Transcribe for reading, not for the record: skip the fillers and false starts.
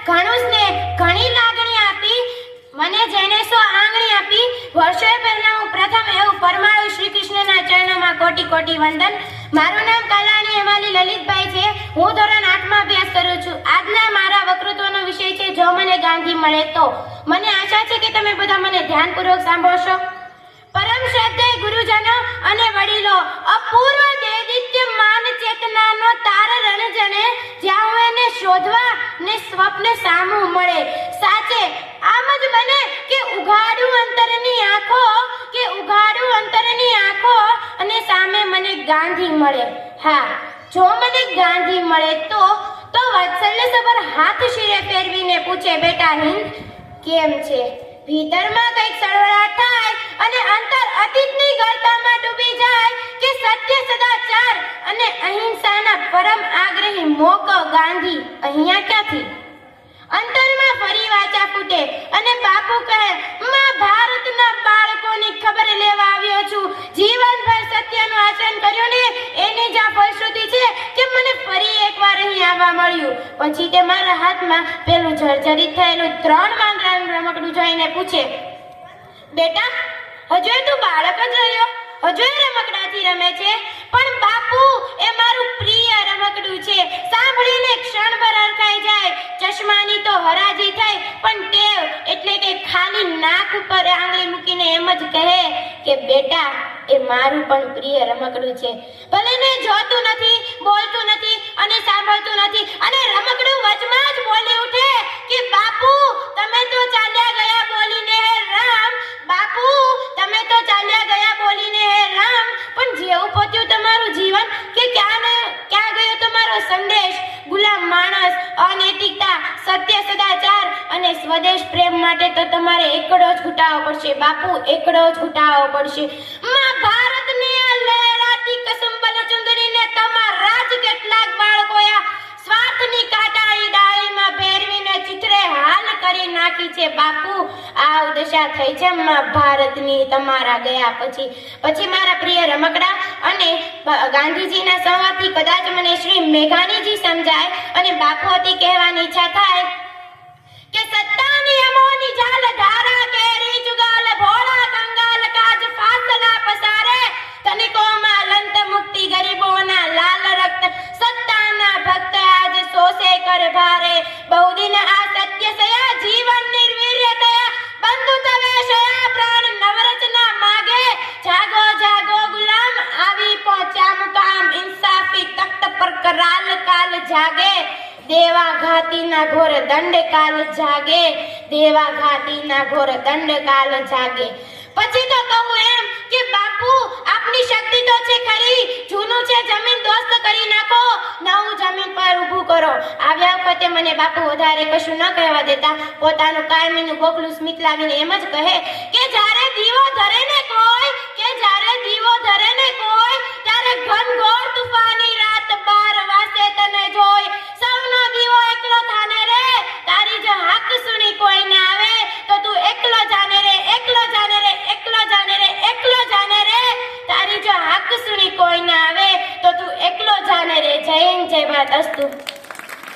ઘણું સ્નેહ, ઘણી લાગણી આપી, મને જેને સો આંગળી આપી. વર્ષો પહેલા હું પ્રથમ એવું પરમાણુ શ્રી કૃષ્ણના ચરણોમાં કોટી કોટી વંદન. મારું નામ કલાણી હેમાલી લલિતભાઈ છે. હું ધોરણ 8 માં અભ્યાસ કરું છું. આજના મારા વક્તૃત્વનો વિષય છે જો મને ગાંધી મળે તો. મને આશા છે કે તમે બધા મને ધ્યાનપૂર્વક સાંભળશો. પરમ શ્રદ્ધેય ગુરુજનો અને વડીલો, અપૂર્વ દૈદિત્યમાન ચેતનાનો તાર રણજણે જ્યાં હું એને શોધવા ને સ્વપ્ન સામું મળે. સાચે આમ જ બને કે ઉઘાડું અંતરની આંખો અને સામે મને ગાંધી મળે. હા, જો મને ગાંધી મળે તો વાત્સલ્યસભર હાથ શિરે ફેરવીને પૂછે, બેટા હિંદ કેમ છે? ભીતરમાં કંઈક સળવળાટ થાય અને અંતર અતીતની ગળતામાં ડૂબી જાય કે સત્ય સદાચાર અને અહિંસાના પરમ આગ્રહી મોક ગાંધી અહીંયા ક્યાંથી? અંતરમાં ફરી વાચા ફૂટે અને બાપુ કહે, માં ભારતના બાળકોની ખબર લેવા આવ્યો છું. જીવનભર સત્યનું આચરણ કર્યું ને એની જ આ ફલશ્રુતિ છે કે મને ફરી એકવાર અહીં આવવા મળ્યું. પછી તે મારા હાથમાં પેલું જર્જરિત થયેલું 3 માંદરાનું રમકડું જોઈને પૂછે, બેટા હજુ તું બાળક જ રહ્યો? હજુ રમકડાથી રમે છે? પણ બાપુ, એ મારું પ્રિય રમકડું છે. સાંભળીને ક્ષણભર હરખાઈ જાય. ચશ્માની તો હરાજી થાય, પણ ટેવ એટલે કે ખાલી નાક ઉપર આંગળી મૂકીને એમ જ કહે કે બેટા, એ મારું પણ પ્રિય રમકડું છે. ભલે ને જોતું નથી, બોલતું નથી અને સાંભળતું નથી, અને રમકડું વચમાં જ બોલી ઉઠે કે બાપુ તમે તો ચાલ્યા ગયા બોલીને હે રામ. બાપુ તમે તો ચાલ્યા ગયા બોલીને હે રામ. પણ જેવું પત્યું તમારું જીવન કે ક્યાં ગયો તમારો સંદેશ? ગુલામ માણસ, અનૈતિકતા, સત્ય સદાચાર અને સ્વદેશ પ્રેમ માટે તો તમારે એકડો જ ઘૂંટાવો પડશે બાપુ, એકડો જ ઘૂંટાવો પડશે. માં ભારતની આ લહેરાતી કસુંબલ ચુંદડીને તમારા જ કેટલાક બાળકોએ સ્વાર્થની કાંટાળી ડાળીમાં ફેરવીને ચિત્રે હાલ કરી નાખી છે બાપુ. આ દશા થઈ છે માં ભારતની તમારા ગયા પછી. મારા પ્રિય રમકડા અને ગાંધીજીના સંવાદથી કદાચ મને શ્રી મેઘાણીજી સમજાય અને બાપુથી કહેવાની ઈચ્છા થાય કે સત્તા નિયમોની જાલ ધારા કેરી જુગાલ ભોળા કંગાલ કાજ ફાસલા પસારે ધનિકોમાં લંત મુક્તિ ગરીબોના લાલ રક્ત સત્તાના ભક્ત આજ સોસે કર ભારે બહુદિન આ સત્ય સયા જીવન નિર્વીર્ય થયા બંધુ તવે શયા પ્રાણ નવરચના માગે જાગો જાગો ગુલામ આવી પહોંચ્યા મુકામ ઇન્સાફી તખ્ત પર કરાલ કાલ જાગે દેવા ઘાતીના ઘોર દંડ કાલ જાગે દેવા ઘાતીના ઘોર દંડ કાલ જાગે. પછી તો કહું એમ કે બાપુ આપની શક્તિ તો છે ખરી, જૂનું છે જમીન દોસ્ત કરી નાખો, નવું જમીન પર ઊભું કરો. આવ્યા વખતે મને બાપુ વધારે કશું ન કહેવા દેતા. પોતાનું કાયમીનું ગોખલું સ્મિત લાવીને એમ જ કહે કે જ્યારે દીવો ધરે ને કોઈ